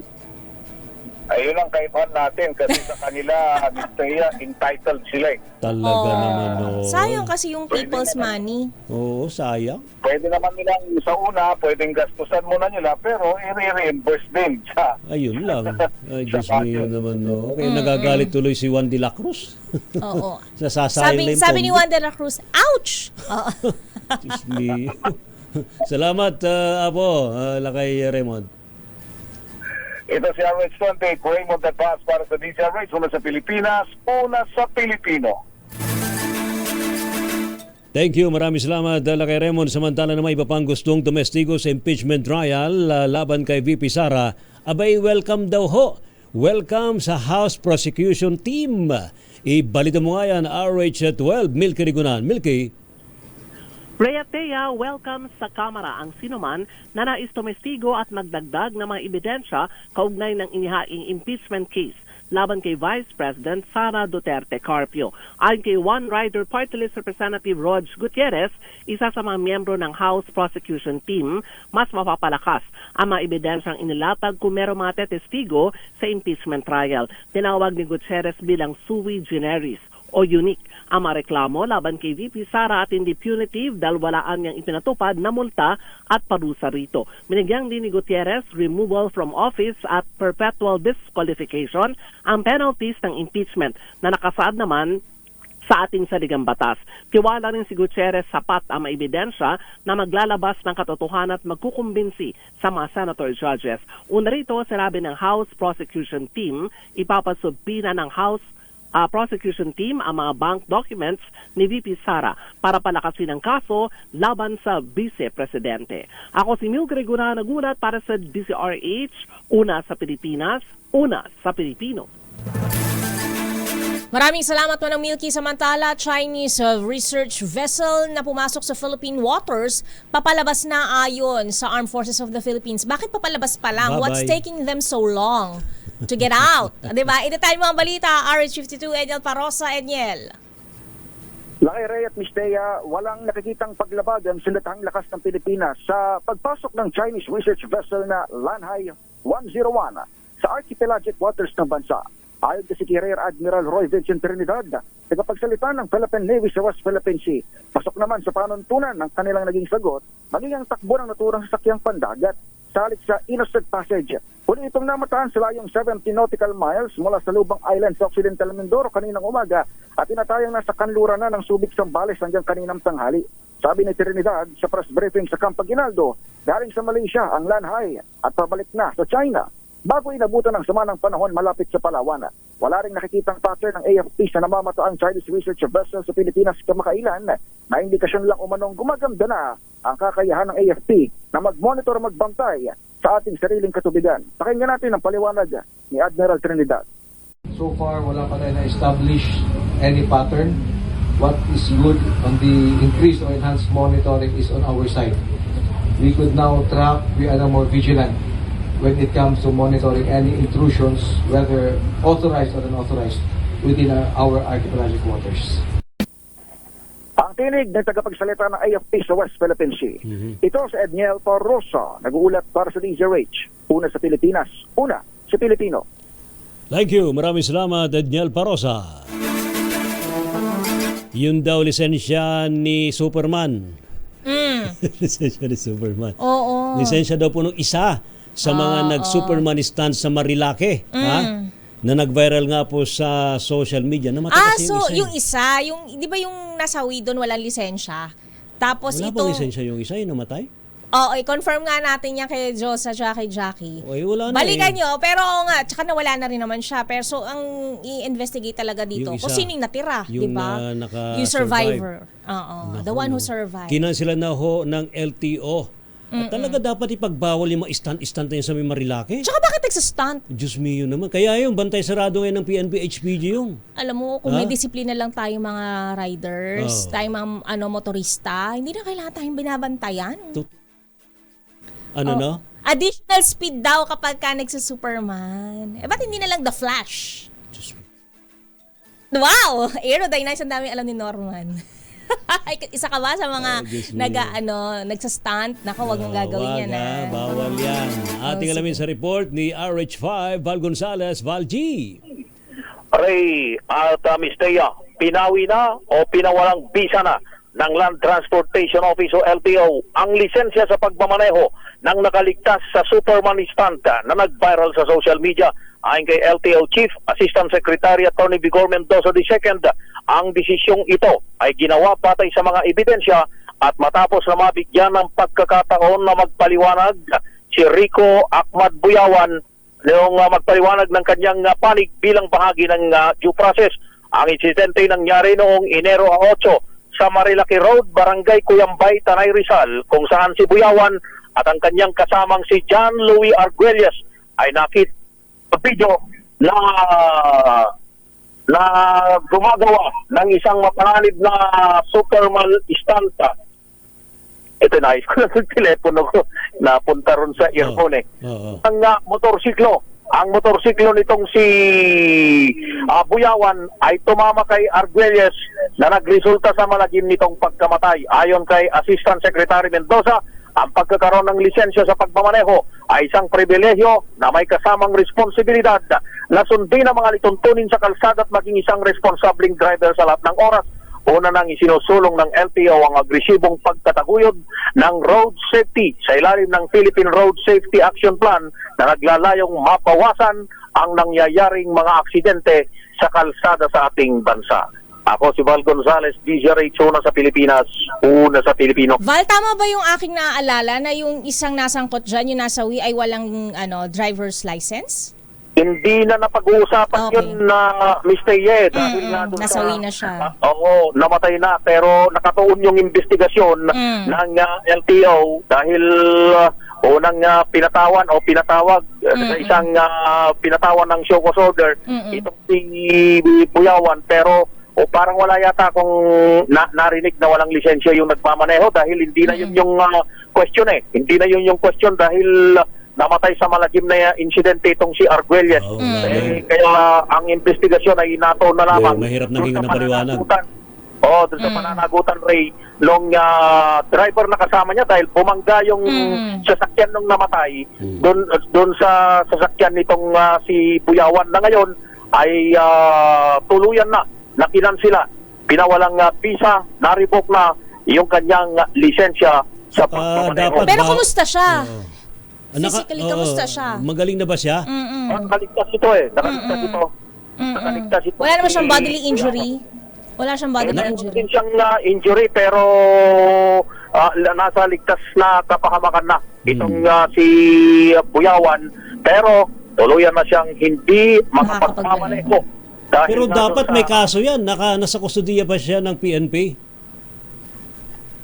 Speaker 6: Ayun ang kaibahan natin kasi sa kanila, Mr. entitled sila eh.
Speaker 3: Talaga naman.
Speaker 1: Sayang kasi yung people's money.
Speaker 3: Oo, sayang.
Speaker 6: Pwede naman nilang sa una, pwedeng gastusan muna nila, pero i-reimburse din sa...
Speaker 3: Ayun lang. Ay, Diyos mio naman. No. Kaya nagagalit tuloy si Juan de la Cruz.
Speaker 1: Oo.
Speaker 3: Sabi
Speaker 1: ni Juan de la Cruz, ouch!
Speaker 3: Diyos mio. Salamat, Apo, Lakay Raymond.
Speaker 6: Ito si RH28, Raymond Advance para sa DCRH, una sa Pilipinas, una sa Pilipino.
Speaker 3: Thank you. Maraming salamat, Lakay Raymond. Samantala naman iba pang gustong tumestigo sa impeachment trial laban kay VP Sara. Abay, welcome daw ho. Welcome sa House Prosecution Team. Ibalita mo nga yan, RH12, Milky Rigunan. Milky?
Speaker 13: Rhea Tea welcomes sa Kamara ang sinuman na nais tumestigo at magdagdag ng mga ebidensya kaugnay ng inihaing impeachment case laban kay Vice President Sara Duterte Carpio. Ayon kay One Rider Party List Representative Rog Gutierrez, isa sa mga miyembro ng House Prosecution Team, mas mapapalakas ang mga ebidensyang inilatag kung merong mga tetestigo sa impeachment trial. Tinawag ni Gutierrez bilang sui generis o unique ang mga reklamo laban kay VP Sara at hindi punitive dahil walaan niyang ipinatupad na multa at parusa rito. Binigyang din ni Gutierrez removal from office at perpetual disqualification ang penalties ng impeachment na nakasaad naman sa ating saligang batas. Tiwala rin si Gutierrez sapat ang mga ebidensya na maglalabas ng katotohanan at magkukumbinsi sa mga senator judges. Una rito, sinabi ng House Prosecution Team, ipapasubpina ng House Prosecution Team ang mga bank documents ni VP Sara para palakasin ang kaso laban sa Vice Presidente. Ako si Mil Gregora, nagulat para sa DCRH, una sa Pilipinas, una sa Pilipino.
Speaker 1: Maraming salamat Manang Milky. Samantala, Chinese research vessel na pumasok sa Philippine waters, papalabas na ayon sa Armed Forces of the Philippines. Bakit papalabas pa lang?
Speaker 3: Bye-bye.
Speaker 1: What's taking them so long to get out? Diba? Ito tayo mga balita. RH52, Edel Parosa, Edniel.
Speaker 14: Laki Ray at Mistea, walang nakikitang paglabag ang sindatahang lakas ng Pilipinas sa pagpasok ng Chinese research vessel na Lanhai 101 sa archipelagic waters ng bansa. Ayon si Rear Admiral Roy Vincent Trinidad, tagapagsalita ng Philippine Navy sa West Philippine Sea, pasok naman sa panuntunan ng kanilang naging sagot, maging ang takbo ng naturang sasakyang pandagat, salik sa Innocent Passage. Huli itong namataan sa layong 70 nautical miles mula sa Lubang Island sa Occidental Mindoro kaninang umaga at tinatayang nasa kanluran na ng Subic Zambales hanggang kaninang tanghali. Sabi ni Trinidad sa press briefing sa Camp Aguinaldo, galing sa Malaysia ang Lanhai at pabalik na sa China bago inabutan ng sama ng panahon malapit sa Palawan. Wala ring nakikitang pattern ng AFP sa namamataang Chinese research vessel sa Pilipinas kamakailan na indikasyon lang umanong gumaganda na ang kakayahan ng AFP na mag-monitor magbantay sa ating sariling katubigan. Pakinggan natin ang paliwanag ni Admiral Trinidad.
Speaker 15: So far, wala pa tayo na-establish any pattern. What is good on the increased or enhanced monitoring is on our side. We could now track, we are now more vigilant when it comes to monitoring any intrusions, whether authorized or unauthorized, within our archipelagic waters.
Speaker 14: Ang tinig ng tagapagsalita ng AFP sa West Philippine Sea. Ito si Edniel Parrosa, nag-uulat para sa DZRH. Una sa Pilipinas, una sa Pilipino.
Speaker 3: Thank you. Maraming salamat, Edniel Parosa. Yun daw lisensya ni Superman. Lisensya ni Superman.
Speaker 1: Oo.
Speaker 3: Lisensya daw po nung isa sa mga nag-Superman stand sa Marilake. Ha? Na nag-viral nga po sa social media. Namatay kasi
Speaker 1: so
Speaker 3: yung isa.
Speaker 1: di ba yung nasawi doon walang lisensya? Tapos
Speaker 3: wala bang lisensya yung isa yung namatay?
Speaker 1: Oo, i-confirm nga natin yan kay Josa at kay Jackie.
Speaker 3: Oy, wala na
Speaker 1: Balikan nyo, pero oo nga, tsaka nawala na rin naman siya. Pero so, ang i-investigate talaga dito,
Speaker 3: Yung isa,
Speaker 1: kung sino yung natira, di
Speaker 3: yung
Speaker 1: ba?
Speaker 3: naka-survive.
Speaker 1: Yung survivor. Oo, the one who survived.
Speaker 3: Kinansila na ho ng LTO. At talaga dapat ipagbawal yung mga stand na yun sa may Marilake.
Speaker 1: Tsaka bakit nagsastunt?
Speaker 3: Diyos mio naman. Kaya yung bantay sarado ngayon ng PNP HPG yung.
Speaker 1: Alam mo, kung may disiplina lang tayo mga riders, tayo mga motorista, hindi na kailangan tayong binabantayan.
Speaker 3: No?
Speaker 1: Additional speed daw kapag ka nagsa-Superman. Ba't hindi na lang The Flash? Wow! Aerodynamics, ang dami alam ni Norman. Isa ka ba sa mga nagsa-stunt? Naku, wag mong gagawin yan.
Speaker 3: Bawal yan. Ating alamin sa report ni RH5, Val Gonzalez, Val G.
Speaker 6: Ray at Mistea, pinawi na o pinawalang bisa na ng Land Transportation Office o LTO ang lisensya sa pagmamaneho ng nakaligtas sa Superman stunt na nag-viral sa social media. Ayon kay LTO Chief Assistant Secretary Attorney Vigor Mendoza II, ang desisyong ito ay ginawa patay sa mga ebidensya at matapos na mabigyan ng pagkakataon na magpaliwanag si Rico Ahmad Buyawan noong magpaliwanag ng kanyang panig bilang bahagi ng due process. Ang insidente nangyari noong Enero 8 sa Marilake Road, Barangay Cuyambay, Tanay Rizal, kung saan si Buyawan at ang kanyang kasamang si John Louis Arguelles ay nakita sa video na gumagawa ng isang mapanganib na Superman stunt ito nais ko lang yung telepono ko napunta ron sa earphone Ang motorsiklo nitong si Buyawan ay tumama kay Arguelles na nagresulta sa malagim nitong pagkamatay. Ayon kay Assistant Secretary Mendoza, ang pagkakaroon ng lisensya sa pagmamaneho ay isang pribilehyo na may kasamang responsibilidad na sundin ang mga lituntunin sa kalsada at maging isang responsabling driver sa lahat ng oras. Una nang isinusulong ng LTO ang agresibong pagtataguyod ng road safety sa ilalim ng Philippine Road Safety Action Plan na naglalayong mapawasan ang nangyayaring mga aksidente sa kalsada sa ating bansa. Ako si Val Gonzales, DZRH, una sa Pilipinas, una sa Pilipino.
Speaker 1: Val, tama ba yung aking naaalala na yung isang nasangkot dyan, yung nasawi, ay walang driver's license?
Speaker 6: Hindi na napag-uusapan yun na Mr. Dahil nga doon
Speaker 1: nasawi na siya.
Speaker 6: Oo, namatay na. Pero nakatuon yung investigasyon ng LTO dahil unang pinatawag sa isang pinatawan ng show cause order itong si Buyawan. Pero parang wala yata kung narinig na walang lisensya yung nagmamaneho dahil hindi na yun yung question Hindi na yun yung question dahil namatay sa malagim na insidente itong si Arguelles. Kaya ang investigasyon ay nato na lamang.
Speaker 3: Mahirap na ng paliwanag.
Speaker 6: Doon sa pananagutan, Ray, nung driver na kasama niya dahil bumangga yung sasakyan nung namatay doon sa sasakyan nitong si Buyawan na ngayon ay tuluyan na kinansila. Pinawalang visa, na-revoke na yung kanyang lisensya sa pagmamaneho.
Speaker 1: Pero kumusta siya? Physically, kamusta siya?
Speaker 3: Magaling na ba siya?
Speaker 6: Nakaligtas ito Nakaligtas ito.
Speaker 1: Wala naman siyang bodily injury? Wala siyang bodily injury?
Speaker 6: Meron din siyang injury pero nasa ligtas na kapahamakan na itong si Buyawan. Pero tuluyan na siyang hindi makapagmamaneho.
Speaker 3: Pero dapat may kaso yan. Nasa kustudiya ba siya ng PNP?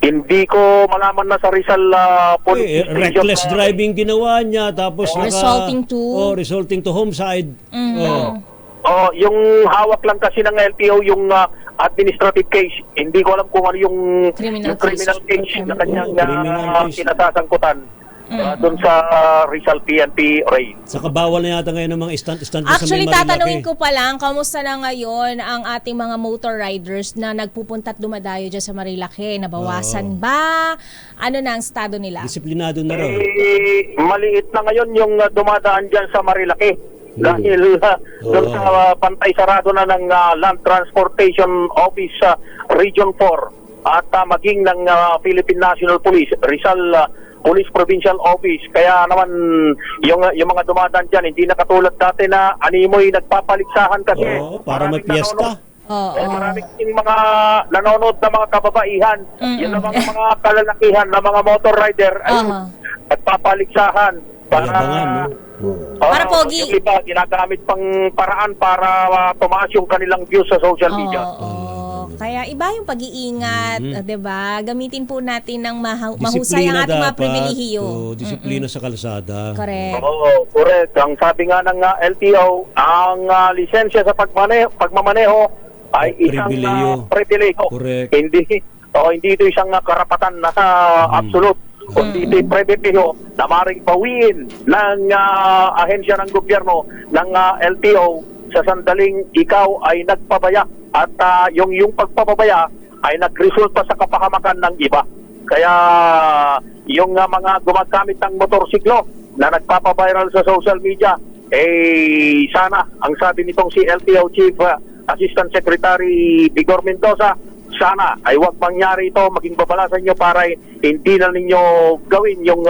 Speaker 6: Hindi ko malaman na sa Rizal Police Station.
Speaker 3: Reckless driving ginawa niya tapos
Speaker 1: resulting to
Speaker 3: homicide.
Speaker 6: Yung hawak lang kasi ng LTO yung administrative case. Hindi ko alam kung ano yung criminal case na kanyang kinasasangkutan. Doon sa Rizal PNP, Ray.
Speaker 3: Saka bawal na yata ngayon ng mga stand
Speaker 1: Actually, sa tatanungin ko pa lang, kamusta na ngayon ang ating mga motor riders na nagpupunta at dumadayo dyan sa Marilake? Nabawasan ba? Ano na ang estado nila?
Speaker 3: Disiplinado na raw.
Speaker 6: Maliit na ngayon yung dumadaan dyan sa Marilake. Dahil doon sa pantay sarado na ng Land Transportation Office Region 4 at maging ng Philippine National Police, Rizal Police Provincial Office. Kaya naman yung mga dumadaan dyan, hindi na katulad dati na animoy nagpapaligsahan kasi.
Speaker 3: Para may piyesta.
Speaker 6: Maraming mga nanonood na mga kababaihan, yun ang mga kalalakihan na mga motor rider ay nagpapaligsahan para
Speaker 1: pogi.
Speaker 6: Yung iba ginagamit pang paraan para tumaas yung kanilang views sa social media.
Speaker 1: Kaya iba yung pag-iingat, 'di ba? Gamitin po natin ng mahusay ang ating mga pribilehiyo.
Speaker 3: Disiplina sa kalsada.
Speaker 1: Correct.
Speaker 6: Correct. Ang sabi nga ng LTO, ang lisensya sa pagmamaneho ay isang pribilehiyo.
Speaker 3: Correct.
Speaker 6: Hindi ito isang karapatan na absolute. Kundi ito'y pribilehiyo na maaaring bawiin ng ahensya ng gobyerno ng LTO sa sandaling ikaw ay nagpabaya at yung pagpapabaya ay nagresulta sa kapahamakan ng iba. Kaya yung mga gumagamit ng motorsiklo na nagpapaviral sa social media, sana, ang sabi nitong si LTO Chief Assistant Secretary Vigor Mendoza, sana ay huwag mangyari ito, maging babalasan nyo para hindi na ninyo gawin yung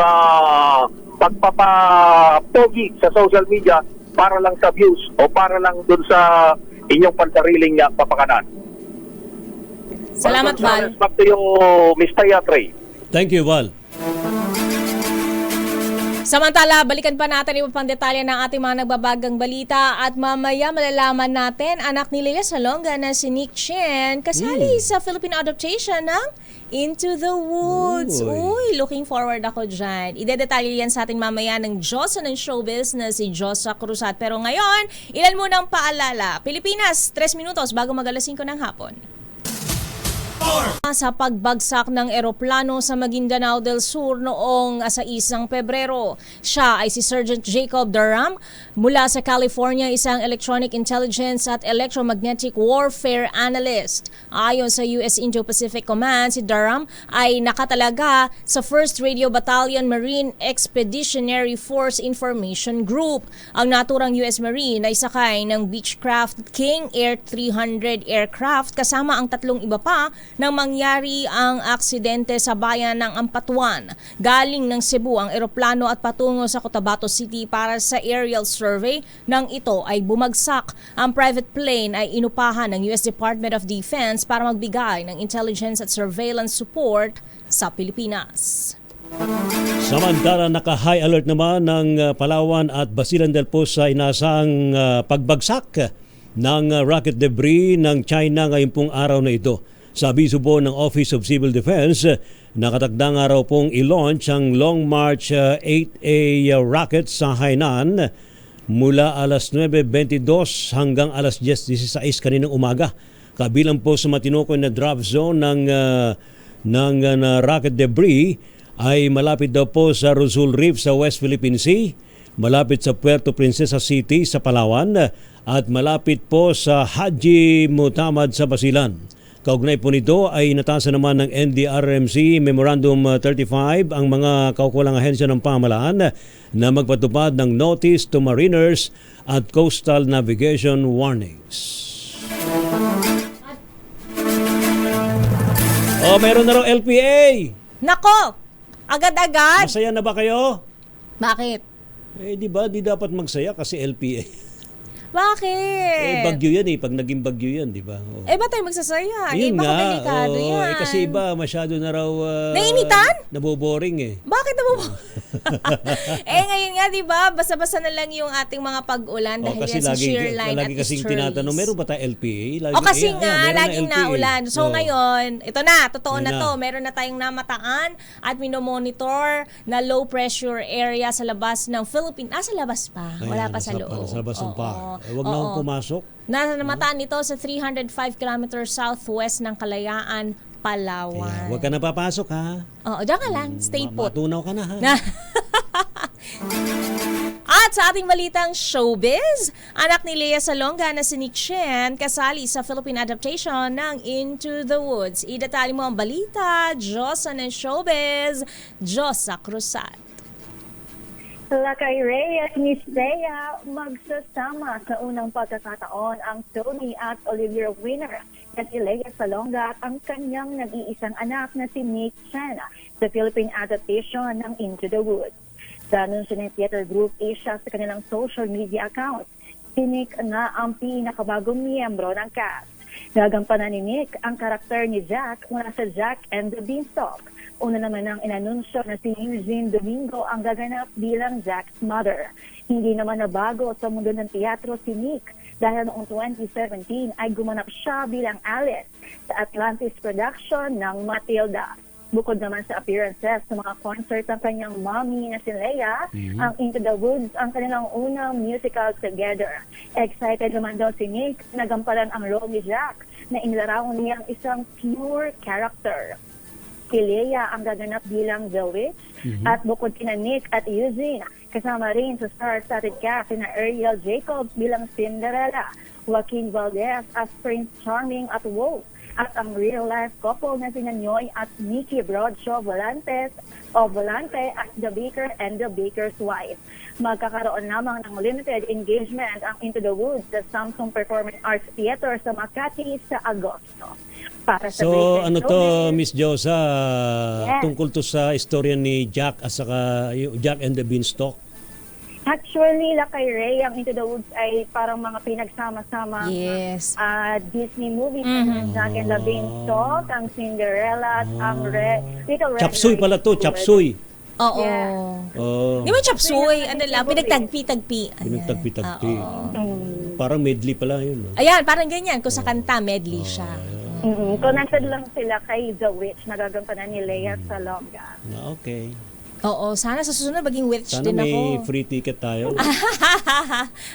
Speaker 6: pagpapapogi sa social media para lang sa views o para lang dun sa inyong pansariling papakanan.
Speaker 1: Salamat, Val.
Speaker 6: Back to you, Mr. Yatre.
Speaker 3: Thank you, Val.
Speaker 1: Samantala, balikan pa natin yung pang detalye ng ating mga nagbabagang balita at mamaya malalaman natin anak ni Lea Salonga na si Nick Chen kasali sa Philippine adaptation ng Into the Woods. Uy, looking forward ako dyan. Idedetalye yan sa atin mamaya ng Diyosa ng showbiz na si Josa Cruzat. Pero ngayon, ilan munang paalala. Pilipinas, 3 minutos bago mag-alas 5 ng hapon. Sa pagbagsak ng eroplano sa Maguindanao del Sur noong 6 Pebrero. Siya ay si Sergeant Jacob Durham mula sa California, isang electronic intelligence at electromagnetic warfare analyst. Ayon sa US Indo-Pacific Command, si Durham ay nakatalaga sa 1st Radio Battalion Marine Expeditionary Force Information Group. Ang naturang US Marine ay sakay ng Beechcraft King Air 300 aircraft kasama ang 3 iba pa nang mangyari ang aksidente sa bayan ng Ampatuan. Galing ng Cebu ang eroplano at patungo sa Cotabato City para sa aerial survey nang ito ay bumagsak. Ang private plane ay inupahan ng US Department of Defense para magbigay ng intelligence at surveillance support sa Pilipinas.
Speaker 3: Samantala, naka-high alert naman ng Palawan at Basilan del Pozo sa inasang pagbagsak ng rocket debris ng China ngayong pong araw na ito. Sa abiso po ng Office of Civil Defense, nakatakdang araw pong i-launch ang Long March 8A rocket sa Hainan mula alas 9:22 hanggang alas 10:16 kaninang umaga. Kabilang po sa matinukoy na drop zone ng rocket debris ay malapit daw po sa Rizal Reef sa West Philippine Sea, malapit sa Puerto Princesa City sa Palawan at malapit po sa Haji Mutamad sa Basilan. Kaugnay po nito ay natasa naman ng NDRRMC Memorandum 35 ang mga kaukulang ahensya ng pamahalaan na magpatupad ng notice to mariners at coastal navigation warnings. Meron na raw LPA!
Speaker 1: Nako! Agad-agad!
Speaker 3: Masaya na ba kayo?
Speaker 1: Bakit?
Speaker 3: Di ba? Di dapat magsaya kasi LPA.
Speaker 1: Bakit?
Speaker 3: Bagyo yan pag naging bagyo yan, di ba?
Speaker 1: Ba tayo magsasaya?
Speaker 3: Yun
Speaker 1: Baka
Speaker 3: nga,
Speaker 1: delikado yan.
Speaker 3: kasi iba masyado na raw
Speaker 1: nainitan?
Speaker 3: Naboboring
Speaker 1: Bakit naboboring? Ngayon nga, di ba? Basta-basta na lang yung ating mga pag-ulan dahil yan sa shear line at
Speaker 3: lagi kasing tinatanong, meron ba tayo LPA?
Speaker 1: Kasi laging naulan. So ngayon, ito na, totoo na to. Meron na tayong namataan at minomonitor na low pressure area sa labas ng Philippines. Sa labas pa. Wala pa sa loob.
Speaker 3: Sa labas ng pa. Huwag na akong pumasok.
Speaker 1: Namataan nito sa 305 kilometers southwest ng Kalayaan, Palawan.
Speaker 3: Huwag ka na papasok, ha?
Speaker 1: Diyan ka lang. Stay put.
Speaker 3: Matunaw ka na, ha?
Speaker 1: At sa ating balitang showbiz, anak ni Lea Salonga na si Nick Chen kasali sa Philippine adaptation ng Into the Woods. Idatali mo ang balita, Diyos ng showbiz, Diyos sa Cruzat.
Speaker 16: Lakay Ray at Miss Bea magsasama sa unang pagkakataon ang Tony at Olivier winner na si Lea Salonga at ang kanyang nag-iisang anak na si Nick Chen sa Philippine adaptation ng Into the Woods. Sa anunsyo ng Theater Group Asia sa kanilang social media account, si Nick nga ang pinakabagong miyembro ng cast. Gagampanan ni Nick ang karakter ni Jack mula sa Jack and the Beanstalk. Una naman ang inanunsyo na si Eugene Domingo ang gaganap bilang Jack's mother. Hindi naman nabago sa mundo ng teatro si Nick dahil noong 2017 ay gumanap siya bilang Alice sa Atlantis production ng Matilda. Bukod naman sa appearances sa mga concert ng kanyang mommy na si Lea, ang Into the Woods ang kanilang unang musical together. Excited naman daw si Nick na gamparan ang role ni Jack na inilarawan niyang isang pure character. Si Lea ang gaganap bilang The Witch at bukod kina Nick at Eugene, kasama rin sa star-studded cast na Ariel Jacobs bilang Cinderella, Joaquin Valdez as Prince Charming at Wolf, at ang real-life couple na sina Noy at Mickey Bradshaw Volante at The Baker and the Baker's Wife. Magkakaroon lamang ng limited engagement ang Into the Woods sa Samsung Performing Arts Theater sa Makati sa Agosto. Para sa
Speaker 3: ano to, Miss Josa, tungkol to sa istorya ni Jack at saka Jack and the Beanstalk?
Speaker 16: Actually, Lakay Ray, ang Into the Woods ay parang mga pinagsama-sama Disney movies. Jack and the Beanstalk, ang Cinderella, at ang Little Red
Speaker 3: Chapsuy pala to, Chapsuy.
Speaker 1: Oo.
Speaker 3: Oh.
Speaker 1: Di ba Chapsuy? Ano lang, pinagtagpi-tagpi.
Speaker 3: Pinagtagpi-tagpi. Parang medley pala yun. No?
Speaker 1: Ayan, parang ganyan. Kung sa kanta, medley siya.
Speaker 16: Connected lang sila kay The Witch na gagampanan ni Lea Salonga.
Speaker 3: Okay.
Speaker 1: Oo, sana sa susunod maging witch
Speaker 3: Sana
Speaker 1: din
Speaker 3: may
Speaker 1: ako.
Speaker 3: free ticket tayo.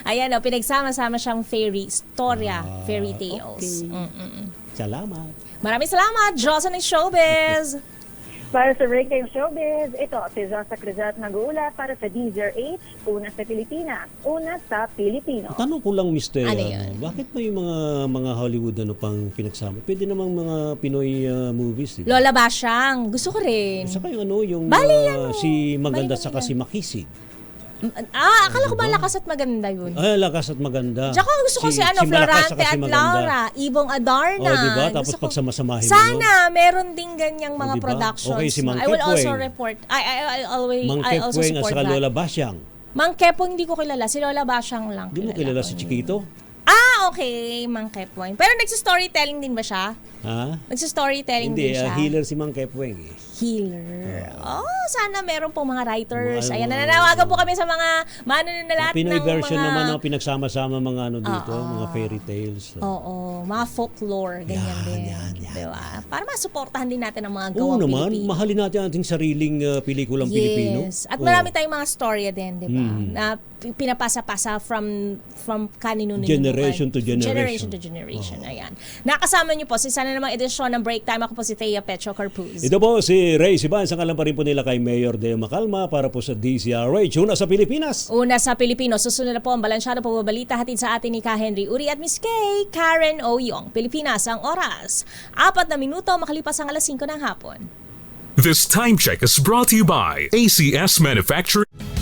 Speaker 1: Ayan o, pinagsama-sama siyang storya, fairy tales.
Speaker 3: Okay. Salamat.
Speaker 1: Maraming salamat, Jocelyn ng Showbiz!
Speaker 16: Para sa Breaking Showbiz, ito si Zosa Cruzat nag-uulat para sa DZRH, una sa Pilipinas, una sa Pilipino.
Speaker 3: Tanong ko lang, Mr.
Speaker 1: Ano yun?
Speaker 3: Bakit may mga Hollywood pang pinagsama? Pwede namang mga Pinoy movies, di ba?
Speaker 1: Lola Basyang, gusto ko rin.
Speaker 3: Saka yung
Speaker 1: Bali, ano?
Speaker 3: si Maganda
Speaker 1: Bali,
Speaker 3: saka si Makisig.
Speaker 1: Akala ko ba Lakas at Maganda yun?
Speaker 3: Ay, Lakas at Maganda.
Speaker 1: Tsaka gusto ko si
Speaker 3: Malakas
Speaker 1: Florante
Speaker 3: saka si
Speaker 1: at
Speaker 3: Maganda.
Speaker 1: Laura, Ibong Adarna.
Speaker 3: Oh, diba? Tapos
Speaker 1: Gusto ko-
Speaker 3: pagsamasamahin mo.
Speaker 1: Sana, meron ding ganyang mga
Speaker 3: diba?
Speaker 1: productions.
Speaker 3: Okay, si Mang
Speaker 1: I will also
Speaker 3: Kepweng.
Speaker 1: report. I
Speaker 3: Mang
Speaker 1: also
Speaker 3: Kepweng at
Speaker 1: support
Speaker 3: saka
Speaker 1: that.
Speaker 3: Lola Basyang.
Speaker 1: Mang Kepweng hindi ko kilala. Si Lola Basyang lang.
Speaker 3: Di mo kilala si Chiquito?
Speaker 1: Okay. Mang Kepweng. Pero nagsa-storytelling din ba siya?
Speaker 3: Ha?
Speaker 1: Nagsa-storytelling
Speaker 3: Hindi,
Speaker 1: din siya?
Speaker 3: healer si Mang Kepweng.
Speaker 1: Healer. Sana meron pong mga writers.
Speaker 3: Mga-
Speaker 1: Ayan, nananawagan po kami sa mga manunulat
Speaker 3: Pinoy
Speaker 1: ng
Speaker 3: version
Speaker 1: mga...
Speaker 3: naman ang pinagsama-sama mga dito,
Speaker 1: Oo.
Speaker 3: mga fairy tales.
Speaker 1: Oo, mga folklore, ganyan din. Diba? Para masuportahan din natin ang mga
Speaker 3: Oo
Speaker 1: gawang
Speaker 3: naman,
Speaker 1: Pilipino.
Speaker 3: mahalin natin ang ating sariling pelikulang Pilipino.
Speaker 1: Yes. At
Speaker 3: Oo.
Speaker 1: marami tayong mga storya din, di ba?
Speaker 3: Mhm.
Speaker 1: Na pinapasa-pasa from kanino
Speaker 3: Generation to generation.
Speaker 1: Generation to generation. Ayan. Nakasama niyo po sa isa na namang edisyon ng Break Time. Ako po si Thea Petro Carpuz.
Speaker 3: Ito po si Ray Siban, sa kalan pa rin po nila kay Mayor Deo Macalma para po sa DZRH, una sa Pilipinas.
Speaker 1: Una sa Pilipino, susunod na po ang balansyado pagbabalita hatid sa atin ni Ka Henry Uri at Miss Kay Karen Oyong. Pilipinas ang oras. 4 na minuto makalipas ang alas 5 ng hapon.
Speaker 2: This time check is brought to you by ACS Manufacturing.